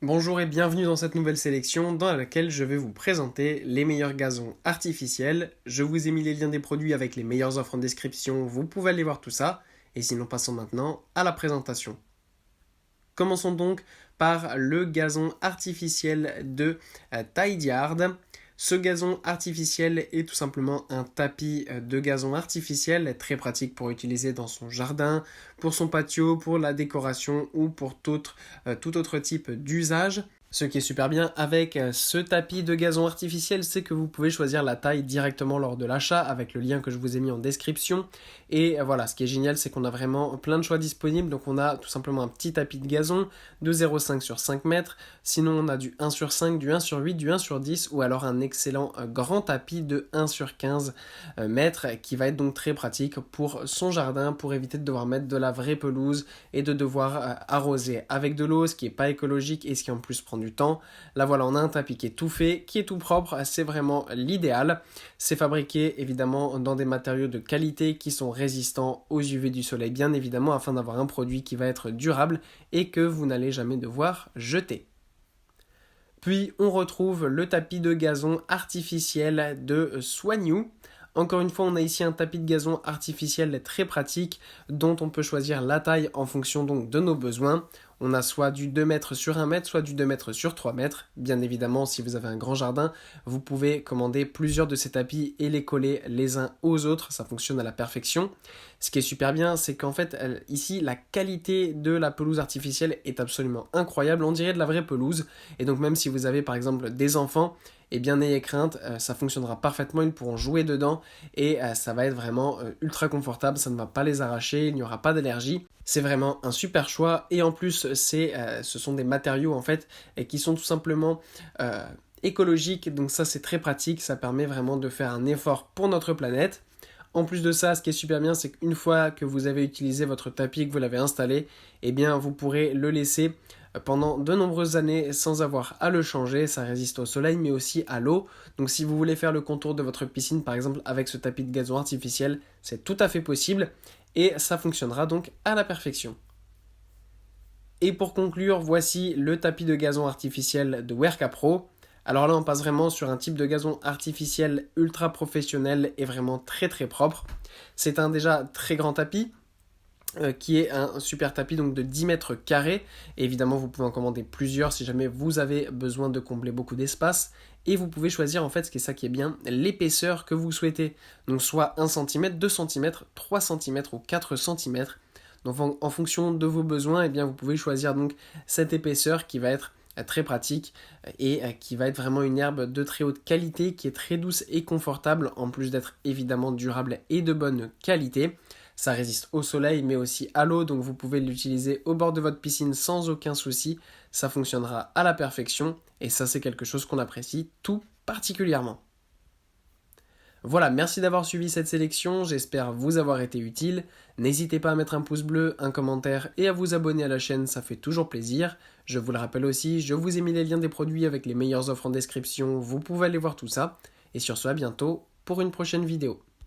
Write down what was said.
Bonjour et bienvenue dans cette nouvelle sélection dans laquelle je vais vous présenter les meilleurs gazons artificiels. Je vous ai mis les liens des produits avec les meilleures offres en description, vous pouvez aller voir tout ça. Et sinon passons maintenant à la présentation. Commençons donc par le gazon artificiel de Tide Yard. Ce gazon artificiel est tout simplement un tapis de gazon artificiel très pratique pour utiliser dans son jardin, pour son patio, pour la décoration ou pour tout autre type d'usage. Ce qui est super bien avec ce tapis de gazon artificiel, c'est que vous pouvez choisir la taille directement lors de l'achat avec le lien que je vous ai mis en description. Et voilà, ce qui est génial, c'est qu'on a vraiment plein de choix disponibles. Donc on a tout simplement un petit tapis de gazon de 0,5 sur 5 mètres. Sinon on a du 1 sur 5, du 1 sur 8, du 1 sur 10 ou alors un excellent grand tapis de 1 sur 15 mètres qui va être donc très pratique pour son jardin, pour éviter de devoir mettre de la vraie pelouse et de devoir arroser avec de l'eau, ce qui n'est pas écologique et ce qui en plus prend du temps. Là voilà, on a un tapis qui est tout fait, qui est tout propre, c'est vraiment l'idéal. C'est fabriqué évidemment dans des matériaux de qualité qui sont résistants aux UV du soleil bien évidemment afin d'avoir un produit qui va être durable et que vous n'allez jamais devoir jeter. Puis on retrouve le tapis de gazon artificiel de Soignou. Encore une fois, on a ici un tapis de gazon artificiel très pratique dont on peut choisir la taille en fonction donc de nos besoins. On a soit du 2 mètres sur 1 mètre, soit du 2 mètres sur 3 mètres. Bien évidemment, si vous avez un grand jardin, vous pouvez commander plusieurs de ces tapis et les coller les uns aux autres. Ça fonctionne à la perfection. Ce qui est super bien, c'est qu'en fait, ici, la qualité de la pelouse artificielle est absolument incroyable. On dirait de la vraie pelouse. Et donc, même si vous avez par exemple des enfants, eh bien n'ayez crainte, ça fonctionnera parfaitement, ils pourront jouer dedans et ça va être vraiment ultra confortable, ça ne va pas les arracher, il n'y aura pas d'allergie. C'est vraiment un super choix et en plus ce sont des matériaux en fait qui sont tout simplement écologiques, donc ça c'est très pratique, ça permet vraiment de faire un effort pour notre planète. En plus de ça, ce qui est super bien, c'est qu'une fois que vous avez utilisé votre tapis et que vous l'avez installé, eh bien vous pourrez le laisser pendant de nombreuses années sans avoir à le changer. Ça résiste au soleil mais aussi à l'eau. Donc si vous voulez faire le contour de votre piscine par exemple avec ce tapis de gazon artificiel, c'est tout à fait possible et ça fonctionnera donc à la perfection. Et pour conclure, voici le tapis de gazon artificiel de Werka Pro. Alors là, on passe vraiment sur un type de gazon artificiel ultra professionnel et vraiment très très propre. C'est un déjà très grand tapis qui est un super tapis donc de 10 mètres carrés. Et évidemment, vous pouvez en commander plusieurs si jamais vous avez besoin de combler beaucoup d'espace. Et vous pouvez choisir en fait, ce qui est ça qui est bien, l'épaisseur que vous souhaitez. Donc soit 1 cm, 2 cm, 3 cm ou 4 cm. Donc en fonction de vos besoins, eh bien, vous pouvez choisir donc cette épaisseur qui va être très pratique et qui va être vraiment une herbe de très haute qualité qui est très douce et confortable en plus d'être évidemment durable et de bonne qualité. Ça résiste au soleil mais aussi à l'eau, donc vous pouvez l'utiliser au bord de votre piscine sans aucun souci. Ça fonctionnera à la perfection et ça c'est quelque chose qu'on apprécie tout particulièrement. Voilà, merci d'avoir suivi cette sélection, j'espère vous avoir été utile. N'hésitez pas à mettre un pouce bleu, un commentaire et à vous abonner à la chaîne, ça fait toujours plaisir. Je vous le rappelle aussi, je vous ai mis les liens des produits avec les meilleures offres en description, vous pouvez aller voir tout ça. Et sur ce, à bientôt pour une prochaine vidéo.